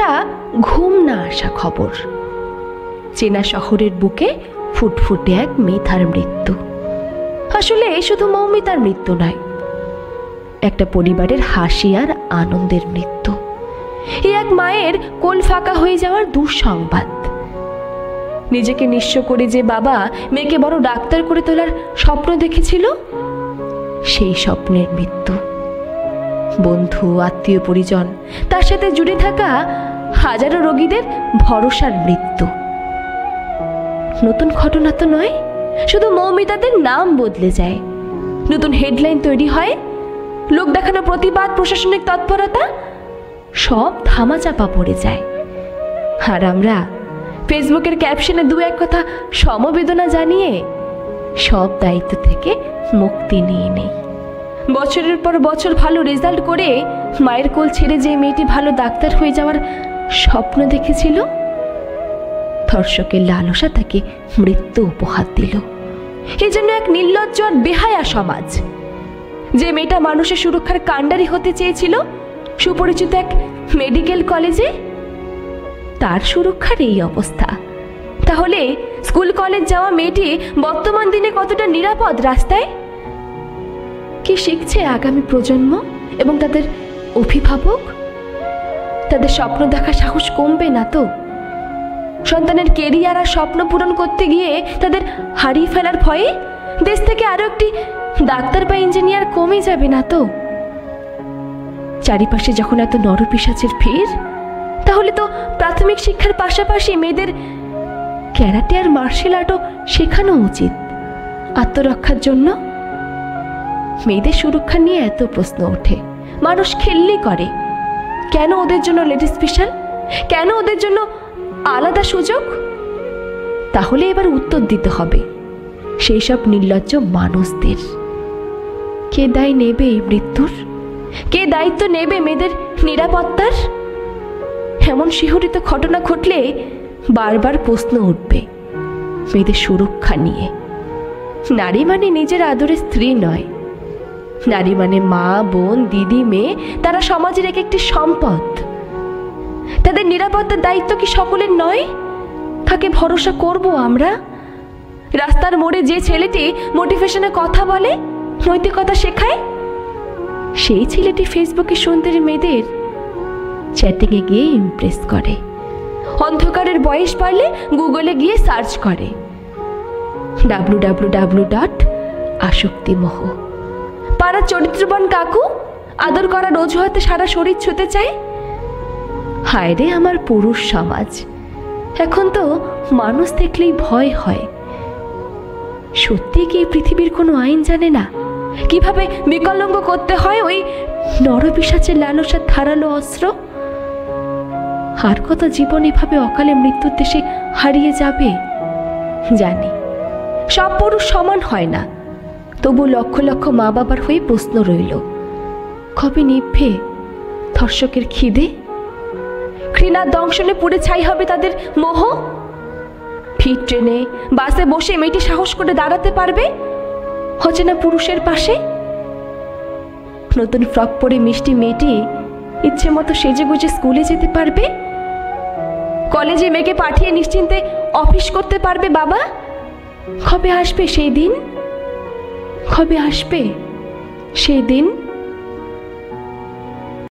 একটা ঘুম না আসা খবর। চেনা শহরের বুকে ফুটফুটে এক মেধার মৃত্যু। আসলে শুধু মৌমিতার মৃত্যু নয়, একটা পরিবারের হাসি আর আনন্দের মৃত্যু। এই এক মায়ের কোল ফাঁকা হয়ে যাওয়ার দুঃসংবাদ। নিজেকে নিঃস্ব করে যে বাবা মেয়েকে বড় ডাক্তার করে তোলার স্বপ্ন দেখেছিল, সেই স্বপ্নের মৃত্যু। বন্ধু, আত্মীয় পরিজন, তার সাথে জুড়ে থাকা হাজারো রোগীদের ভরসার মৃত্যু। নতুন ঘটনা তো নয়, শুধু মৌমিতাদের নাম বদলে যায়, নতুন হেডলাইন তৈরি হয়, লোক দেখানো প্রতিবাদ, প্রশাসনিক তৎপরতা সব ধামাচাপা পড়ে যায়। আর আমরা ফেসবুকের ক্যাপশনে দু এক কথা সমবেদনা জানিয়ে সব দায়িত্ব থেকে মুক্তি নিয়ে নেই। বছরের পর বছর ভালো রেজাল্ট করে মায়ের কোল ছেড়ে যে মেয়েটি ভালো ডাক্তার হয়ে যাওয়ার স্বপ্ন দেখেছিল, ধর্ষকের লালসা তাকে মৃত্যু উপহার দিল। এই জন্য এক নির্লজ্জ আর বেহায়া সমাজ। যে মেয়েটা মানুষের সুরক্ষার কাণ্ডারি হতে চেয়েছিল সুপরিচিত এক মেডিকেল কলেজে, তার সুরক্ষার এই অবস্থা। তাহলে স্কুল কলেজ যাওয়া মেয়েটি বর্তমান দিনে কতটা নিরাপদ রাস্তায়? কি শিখছে আগামী প্রজন্ম এবং তাদের অভিভাবক? তাদের স্বপ্ন দেখার সাহস কমবে না তো? সন্তানের কেরিয়ার আর স্বপ্ন পূরণ করতে গিয়ে তাদের হারিয়ে ফেলার ভয়ে দেশ থেকে আরো একটি ডাক্তার বা ইঞ্জিনিয়ার কমে যাবে না তো? চারিপাশে যখন এত নরপিশাচের ভিড়, তাহলে তো প্রাথমিক শিক্ষার পাশাপাশি মেয়েদের ক্যারাটে আর মার্শাল আর্টও শেখানো উচিত আত্মরক্ষার জন্য। মেয়েদের সুরক্ষা নিয়ে এত প্রশ্ন ওঠে, মানুষ খেললি করে। কেন ওদের জন্য লেডি স্পেশাল? কেন ওদের জন্য আলাদা সুযোগ? তাহলে এবার উত্তর দিতে হবে সেই সব নির্লজ্জ মানুষদের। কে দায় নেবে এই মৃত্যুর? কে দায়িত্ব নেবে মেয়েদের নিরাপত্তার? এমন শিহরিত ঘটনা ঘটলে বারবার প্রশ্ন উঠবে মেয়েদের সুরক্ষা নিয়ে। নারী মানে নিজের আদরের স্ত্রী নয়। নারী মানে মা, বোন, দিদি, মেয়ে। তারা সমাজের এক একটি সম্পদ। তাদের নিরাপত্তার দায়িত্ব কি সকলের নয়? কাকে ভরসা করব আমরা? রাস্তার মোড়ে যে ছেলেটি মোটিভেশনে কথা বলে, নৈতিকতা শেখায়, সেই ছেলেটি ফেসবুকে সুন্দরী মেয়েদের চ্যাটিংয়ে গিয়ে ইমপ্রেস করে। অন্ধকারের বয়স বাড়লে গুগলে গিয়ে সার্চ করে www.আসক্তিমোহ। পাড়ার চরিত্রবান কাকু আদর করার অজুহাতে সারা শরীর ছুঁতে চায়। হায় রে আমার পুরুষ সমাজ, এখন তো মানুষ দেখলেই ভয় হয়। সত্যি কি পৃথিবীর কোনো আইন জানে না কিভাবে বিকলঙ্গ করতে হয় ওই নরপিশাচের লালসার ধারালো অস্ত্র? আর কত জীবন এভাবে অকালে মৃত্যুর দেশে হারিয়ে যাবে? জানি সব পুরুষ সমান হয় না, তবু লক্ষ লক্ষ মা বাবার হয়ে প্রশ্ন রইল, কবে নিভবে ধর্ষকের খিদে? ঘৃণার দংশনে পুড়ে ছাই হবে তাদের মোহ? ভিড় ট্রেনে বাসে বসে মেয়েটি সাহস করে দাঁড়াতে পারবে অচেনা পুরুষের পাশে? নতুন ফ্রক পরে মিষ্টি মেয়েটি ইচ্ছে মতো সেজে গুজে স্কুলে যেতে পারবে? কলেজে মেয়েকে পাঠিয়ে নিশ্চিন্তে অফিস করতে পারবে বাবা? কবে আসবে সেই দিন? কবে আসবে সেই দিন?